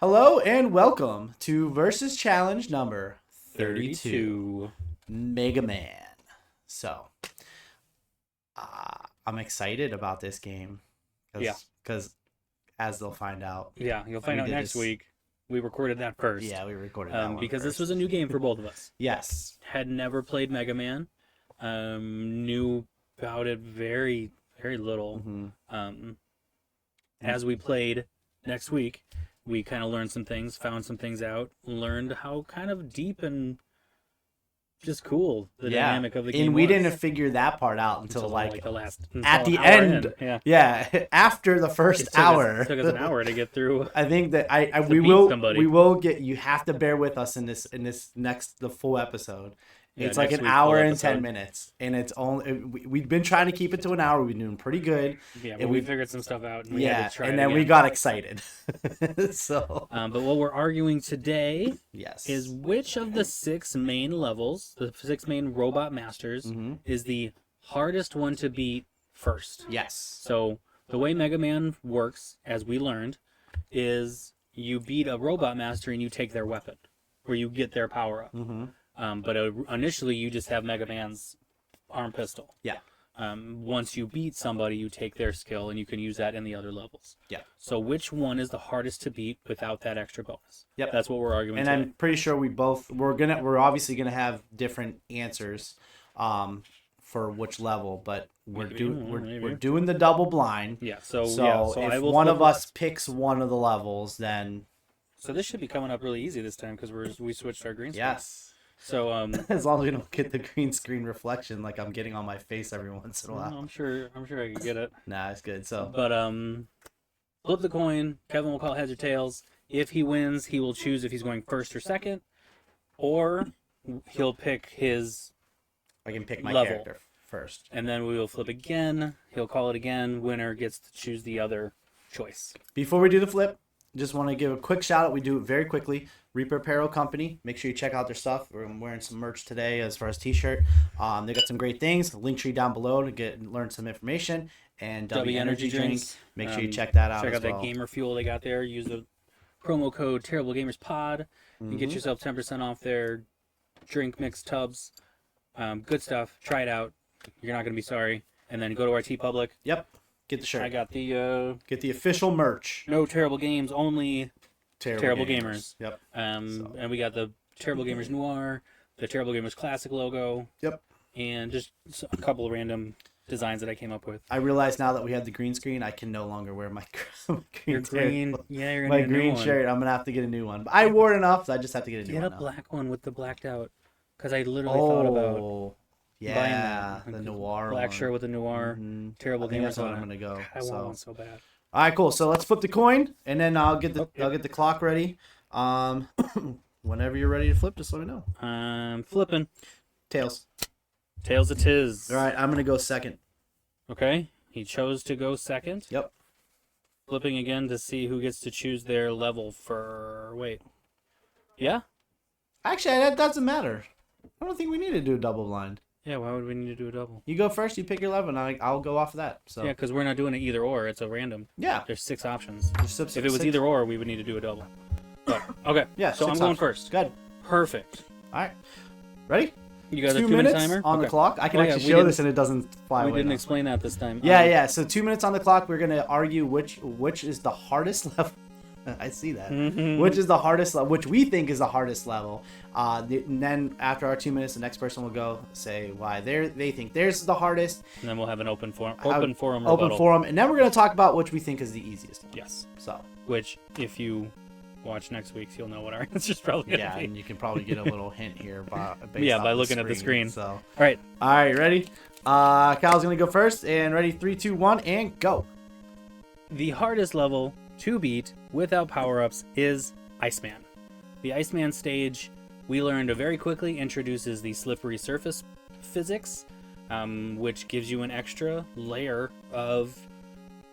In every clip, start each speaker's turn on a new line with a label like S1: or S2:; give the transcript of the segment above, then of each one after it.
S1: Hello and welcome to Versus Challenge number
S2: 32.
S1: Mega Man. So, I'm excited about this game. Because, as they'll find out.
S2: Yeah, you'll find out next week. We recorded that first.
S1: Yeah, we recorded that one
S2: because
S1: first.
S2: this was a new game for both of us.
S1: Yes.
S2: Had never played Mega Man. Knew about it very, very little.
S1: Mm-hmm.
S2: As we played next week, we kind of learned some things, found some things out, learned how kind of deep and just cool the dynamic of the game
S1: and we
S2: was.
S1: didn't figure that part out until like
S2: the last
S1: at the end. Yeah, after the first hour.
S2: It took us an hour to get through.
S1: I think that we will get. You have to bear with us in this the full episode.
S2: Yeah,
S1: it's like an hour and 10 minutes, and it's only we've been trying to keep it to an hour. We've been doing pretty good.
S2: Yeah, but we figured some stuff out. And
S1: had to try and then we got excited. So,
S2: but what we're arguing today,
S1: yes,
S2: is which of the 6 main levels, the 6 main robot masters, is the hardest one to beat first.
S1: Yes.
S2: So the way Mega Man works, as we learned, is you beat a robot master and you take their weapon, or you get their power up. But initially, you just have Mega Man's arm pistol.
S1: Yeah.
S2: Once you beat somebody, you take their skill, and you can use that in the other levels.
S1: Yeah.
S2: So which one is the hardest to beat without that extra bonus?
S1: Yep.
S2: That's what we're arguing.
S1: And
S2: today.
S1: I'm pretty sure we're obviously gonna have different answers, for which level, but we're doing the double blind.
S2: Yeah. So
S1: if one of us picks one of the levels, then.
S2: So this should be coming up really easy this time because we switched our green screen.
S1: Yes.
S2: So
S1: as long as we don't get the green screen reflection like I'm getting on my face every once in a while.
S2: I'm sure I could get it.
S1: Nah, it's good. So
S2: but flip the coin. Kevin will call heads or tails. If he wins, he will choose if he's going first or second, or he'll pick his
S1: I can pick my
S2: level
S1: character first.
S2: And then we will flip again. He'll call it again. Winner gets to choose the other choice.
S1: Before we do the flip, just want to give a quick shout out. We do it very quickly. Reaper Apparel Company. Make sure you check out their stuff. I'm wearing some merch today as far as t-shirt. They got some great things. Link tree down below to learn some information. And W Energy drinks. Make sure you check that out.
S2: Check out that gamer fuel they got there. Use the promo code TerribleGamersPod and get yourself 10% off their drink mix tubs. Good stuff. Try it out. You're not gonna be sorry. And then go to our TeePublic.
S1: Yep. Get the shirt.
S2: I got the
S1: get the official merch.
S2: No Terrible Games, only Terrible Gamers.
S1: Yep.
S2: And we got the Terrible Gamers Noir, the Terrible Gamers Classic logo.
S1: Yep.
S2: And just a couple of random designs that I came up with.
S1: I realize now that we have the green screen, I can no longer wear my green shirt. I'm gonna have to get a new one. But I wore it enough, so I just have to get a new one.
S2: Get a black one with the blacked out, because I literally thought about.
S1: Yeah, the noir
S2: black shirt with the noir. Terrible Gamers.
S1: That's what I'm gonna go.
S2: I want one so bad.
S1: All right, cool. So let's flip the coin, and then I'll get the clock ready. Whenever you're ready to flip, just let me know.
S2: I'm flipping.
S1: Tails.
S2: Tails it is.
S1: All right, I'm gonna go second.
S2: Okay, he chose to go second.
S1: Yep.
S2: Flipping again to see who gets to choose their level for. Wait. Yeah.
S1: Actually, that doesn't matter. I don't think we need to do a double blind.
S2: Yeah, why would we need to do a double?
S1: You go first, you pick your level, and I'll go off of that. So.
S2: Yeah, because we're not doing it either or. It's a random.
S1: Yeah.
S2: There's 6 options.
S1: If
S2: it was either or, we would need to do a double. But, okay.
S1: Yeah.
S2: So I'm going first.
S1: Good.
S2: Perfect.
S1: All right. Ready?
S2: You guys
S1: 2
S2: are 2
S1: minutes
S2: minute timer
S1: on the clock. I can actually show this, and it doesn't fly away.
S2: We didn't explain that this time.
S1: Yeah. So 2 minutes on the clock. We're gonna argue which is the hardest level. I see that. Which is the hardest level, which we think is the hardest level. And then after our 2 minutes, the next person will go say why they think theirs is the hardest.
S2: And then we'll have an open forum.
S1: Open forum. And then we're going to talk about which we think is the easiest.
S2: Yes.
S1: So.
S2: Which, if you watch next week's, you'll know what our answer's probably going to be.
S1: And you can probably get a little hint here by
S2: looking at the screen.
S1: So. All
S2: right,
S1: ready? Kyle's going to go first. And ready, 3, 2, 1, and go.
S2: The hardest level to beat without power-ups is Iceman. The Iceman stage, we learned very quickly, introduces the slippery surface physics, which gives you an extra layer of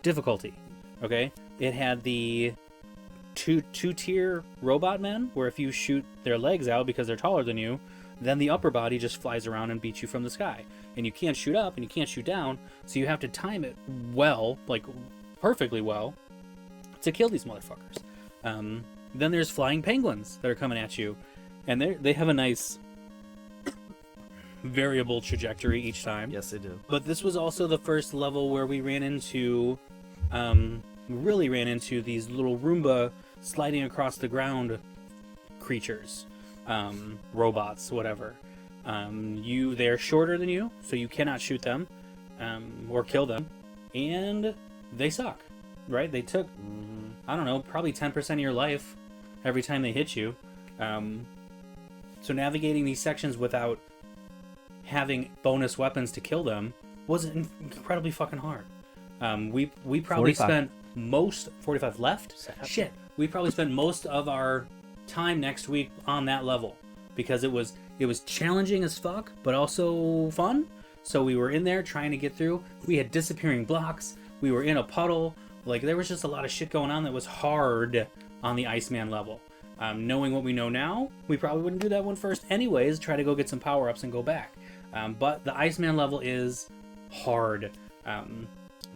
S2: difficulty. Okay, it had the two-tier robot men, where if you shoot their legs out because they're taller than you, then the upper body just flies around and beats you from the sky. And you can't shoot up and you can't shoot down, so you have to time it well, like perfectly well, to kill these motherfuckers. Then there's flying penguins that are coming at you, and they have a nice variable trajectory each time.
S1: Yes, they do.
S2: But this was also the first level where we really ran into these little Roomba sliding across the ground creatures, robots, whatever. They're shorter than you, so you cannot shoot them or kill them, and they suck, right? They took, I don't know, probably 10% of your life every time they hit you. So navigating these sections without having bonus weapons to kill them was incredibly fucking hard. We probably
S1: 45.
S2: spent 45 left. Shit, we probably spent most of our time next week on that level because it was challenging as fuck, but also fun. So we were in there trying to get through. We had disappearing blocks. We were in a puddle. Like, there was just a lot of shit going on that was hard on the Iceman level. Knowing what we know now, we probably wouldn't do that one first anyways, try to go get some power-ups and go back. But the Iceman level is hard.
S1: It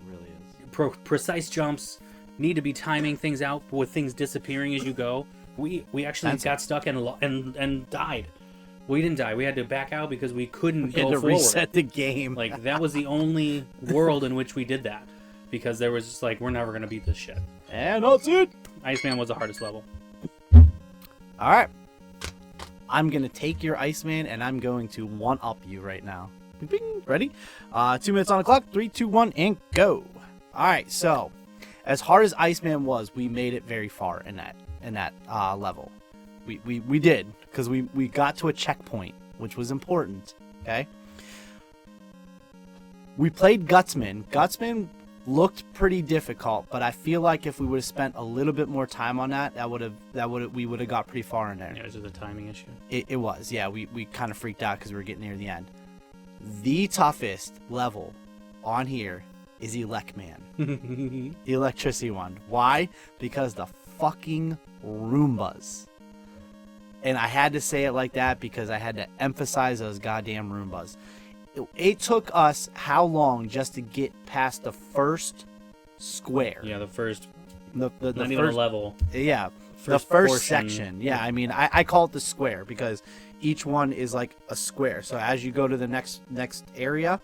S1: really is.
S2: Precise jumps, need to be timing things out with things disappearing as you go. We actually got stuck and died. We didn't die. We had to back out because we couldn't go forward.
S1: Reset the game.
S2: Like, that was the only world in which we did that. Because there was just like, we're never going to beat this shit.
S1: And that's it.
S2: Iceman was the hardest level.
S1: All right. I'm going to take your Iceman, and I'm going to one-up you right now. Bing, bing. Ready? 2 minutes on the clock. 3, 2, 1, and go. All right, so as hard as Iceman was, we made it very far in that level. We did, because we got to a checkpoint, which was important, okay? We played Gutsman. Gutsman looked pretty difficult, but I feel like if we would have spent a little bit more time on we would have got pretty far in there.
S2: Yeah, it was just a timing issue.
S1: It was, yeah. We kind of freaked out because we were getting near the end. The toughest level on here is Electman. The electricity one. Why? Because the fucking Roombas. And I had to say it like that because I had to emphasize those goddamn Roombas. It took us how long just to get past the first square?
S2: Yeah, the first.
S1: The
S2: not
S1: first,
S2: even a level.
S1: Yeah, the first
S2: portion.
S1: section. Yeah, I mean, I call it the square because each one is like a square. So as you go to the next area,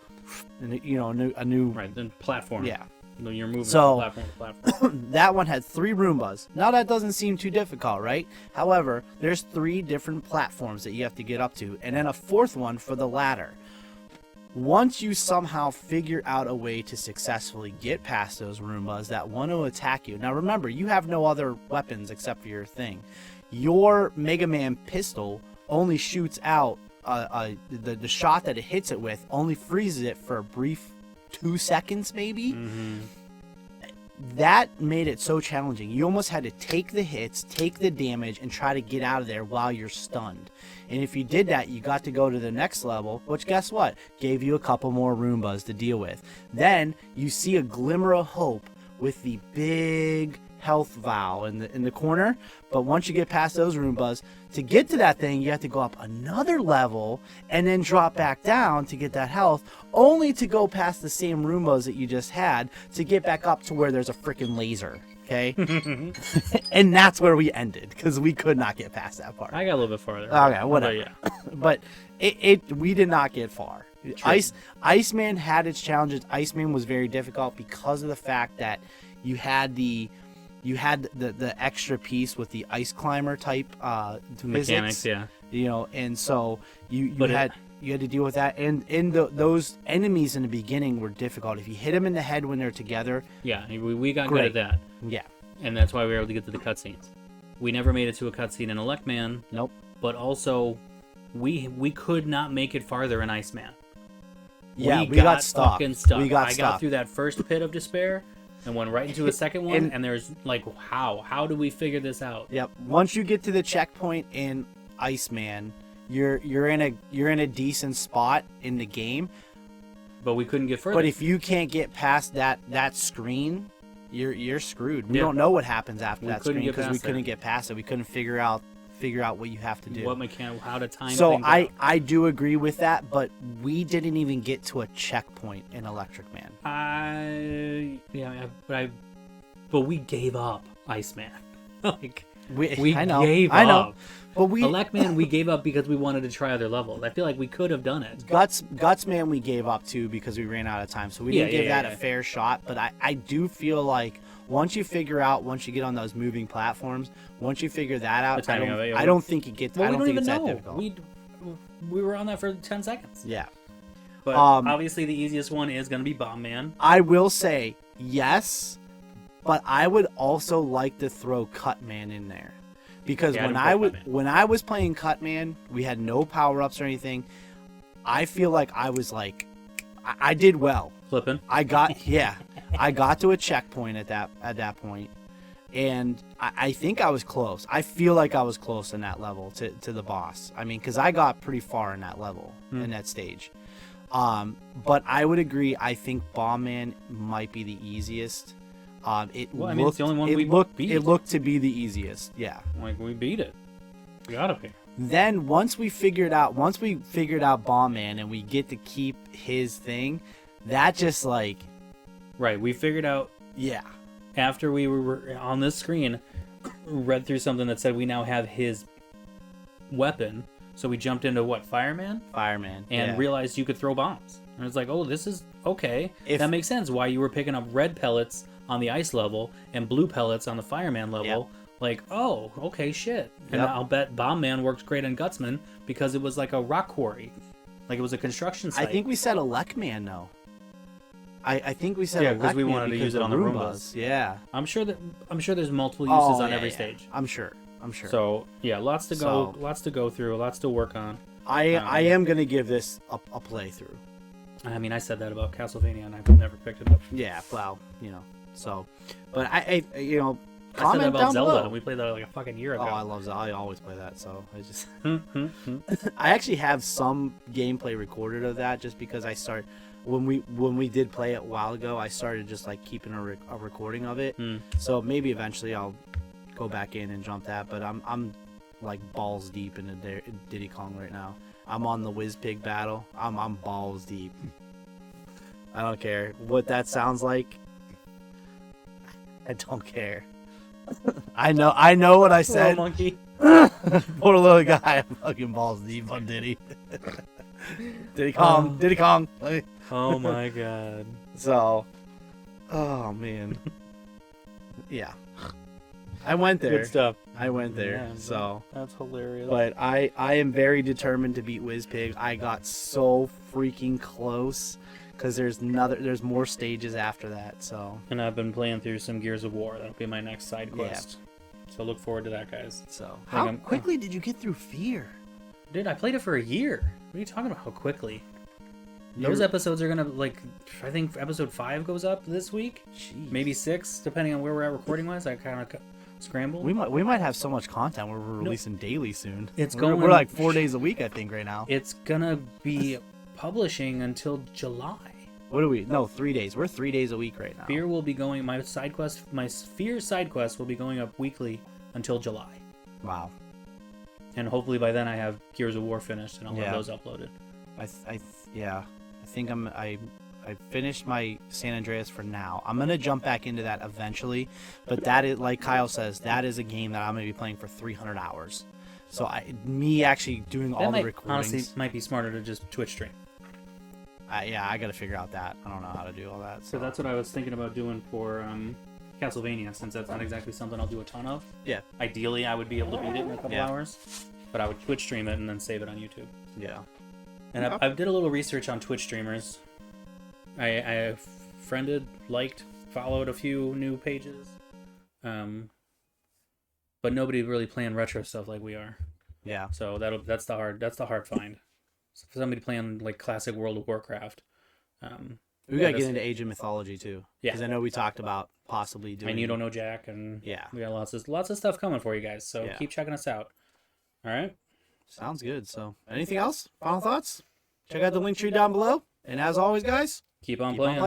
S1: you know, a new
S2: right, then platform.
S1: Yeah.
S2: You're moving
S1: So,
S2: from platform to platform.
S1: that one had 3 Roombas. Now that doesn't seem too difficult, right? However, there's 3 different platforms that you have to get up to, and then a 4th one for the ladder. Once you somehow figure out a way to successfully get past those Roombas that want to attack you. Now remember, you have no other weapons except for your thing. Your Mega Man pistol only shoots out the shot that it hits it with only freezes it for a brief 2 seconds maybe.
S2: Mm-hmm.
S1: That made it so challenging. You almost had to take the hits, take the damage, and try to get out of there while you're stunned. And if you did that, you got to go to the next level, which guess what? Gave you a couple more Roombas to deal with. Then you see a glimmer of hope with the big health vial in the corner. But once you get past those Roombas, to get to that thing, you have to go up another level and then drop back down to get that health, only to go past the same Roombas that you just had to get back up to where there's a freaking laser. Okay? And that's where we ended because we could not get past that part.
S2: I got a little bit farther.
S1: Okay, whatever.
S2: But yeah.
S1: But we did not get far. Iceman had its challenges. Iceman was very difficult because of the fact that you had the extra piece with the ice climber type
S2: mechanics,
S1: physics,
S2: yeah.
S1: You know, and so you had to deal with that, and those enemies in the beginning were difficult. If you hit them in the head when they're together,
S2: yeah, we got
S1: great.
S2: good at that.
S1: Yeah,
S2: and that's why we were able to get to the cutscenes. We never made it to a cutscene in Electman.
S1: Nope.
S2: But also, we could not make it farther in Iceman.
S1: Yeah, we got stuck.
S2: Fucking stuck.
S1: We got
S2: I
S1: stuck.
S2: got through that first pit of despair and went right into a second one, and there's like, how do we figure this out?
S1: Yep. Once you get to the checkpoint in Iceman, you're in a decent spot in the game.
S2: But we couldn't get further.
S1: But if you can't get past that screen, you're screwed. We don't know what happens after that screen because we couldn't get past it. We couldn't figure out what you have to do.
S2: What mechanic, how to time.
S1: So
S2: things out.
S1: I do agree with that, but we didn't even get to a checkpoint in Electric Man.
S2: But we gave up Iceman. Like, We
S1: I know,
S2: gave
S1: I know,
S2: up.
S1: but we
S2: Electman, we gave up because we wanted to try other levels. I feel like we could have done it.
S1: Gutsman we gave up to because we ran out of time, so we didn't give that a fair shot. But I do feel like once you get on those moving platforms, once you figure that out, I don't think it gets.
S2: Well,
S1: I don't
S2: we
S1: think
S2: don't
S1: it's
S2: even
S1: that
S2: know.
S1: difficult.
S2: We were on that for 10 seconds.
S1: Yeah.
S2: But obviously the easiest one is going to be Bomb Man.
S1: I will say yes, but I would also like to throw Cutman in there. Because when I was playing Cutman, we had no power-ups or anything. I feel like I was like I did well.
S2: Flipping.
S1: I got to a checkpoint at that point. And I think I was close. I feel like I was close in that level to the boss. I mean, because I got pretty far in that level, in that stage. But I would agree. I think Bomb Man might be the easiest. It's the only one we beat. It looked to be the easiest. Yeah.
S2: Like, we beat it. We gotta be.
S1: Then once we figured out Bomb Man and we get to keep his thing, that just like.
S2: Right. We figured out.
S1: Yeah.
S2: After we were on this screen, read through something that said we now have his weapon. So we jumped into what? Fireman?
S1: Fireman.
S2: And realized you could throw bombs. And it's like, oh, this is okay. That makes sense why you were picking up red pellets on the ice level and blue pellets on the Fireman level. Yep. Like, oh, okay, shit. And I'll bet Bomb Man works great on Gutsman because it was like a rock quarry. Like it was a construction site.
S1: I think we said Elecman, though. I think we said
S2: because we wanted to use it on the Roombas.
S1: Yeah.
S2: I'm sure there's multiple uses on every stage.
S1: I'm sure.
S2: So yeah, lots to go through, lots to work on.
S1: I am gonna give this a playthrough.
S2: I mean, I said that about Castlevania, and I've never picked it up.
S1: Yeah, well, so, but I
S2: I said that about Zelda, and we played that like a fucking year ago.
S1: Oh, I love Zelda. I always play that, so I just. I actually have some gameplay recorded of that, just because I start when we did play it a while ago. I started just like keeping a recording of it, so maybe eventually I'll go back in and jump that. But I'm like balls deep in Diddy Kong right now. I'm on the Whiz Pig battle. I'm balls deep. I don't care what that sounds like. I don't care. I know what I said.
S2: Little monkey.
S1: Poor little guy. I'm fucking balls deep on Diddy. Diddy Kong.
S2: Oh my god.
S1: So, oh man. Yeah. I went there.
S2: Good stuff.
S1: I went there.
S2: Yeah,
S1: so
S2: that's hilarious.
S1: But I am very determined to beat Whizpig. I got so freaking close because there's more stages after that. So.
S2: And I've been playing through some Gears of War. That'll be my next side quest. Yeah. So look forward to that, guys.
S1: So how quickly did you get through Fear?
S2: Dude, I played it for a year. What are you talking about? How quickly? Those episodes are gonna I think episode 5 goes up this week.
S1: Jeez.
S2: Maybe 6, depending on where we're at recording wise. I kind of scrambled.
S1: We might have so much content we're releasing daily soon.
S2: We're
S1: like 4 days a week, I think, right now.
S2: It's gonna be publishing until July.
S1: What are we? No, 3 days. We're 3 days a week right now.
S2: Fear will be going. My Fear side quest will be going up weekly until July.
S1: Wow.
S2: And hopefully by then I have Gears of War finished and I'll have those uploaded.
S1: I think I finished my San Andreas for now. I'm gonna jump back into that eventually, but that is, like Kyle says, that is a game that I'm gonna be playing for 300 hours. So me actually doing all the recordings.
S2: Honestly, might be smarter to just Twitch stream.
S1: I gotta figure out that. I don't know how to do all that.
S2: So that's what I was thinking about doing for Castlevania, since that's not exactly something I'll do a ton of.
S1: Yeah.
S2: Ideally, I would be able to beat it in a couple hours, but I would Twitch stream it and then save it on YouTube.
S1: Yeah.
S2: And I did a little research on Twitch streamers. I friended, liked, followed a few new pages, but nobody really playing retro stuff like we are.
S1: Yeah.
S2: So that's the hard find. So for somebody playing like classic World of Warcraft,
S1: we gotta get into Age of Mythology too.
S2: Yeah.
S1: Because I know we talked about possibly doing.
S2: And you don't know Jack, and
S1: yeah,
S2: we got lots of stuff coming for you guys. So keep checking us out. All right.
S1: Sounds good. So, anything else? Final thoughts? Check out the link tree down below. And as always, guys,
S2: keep on playing.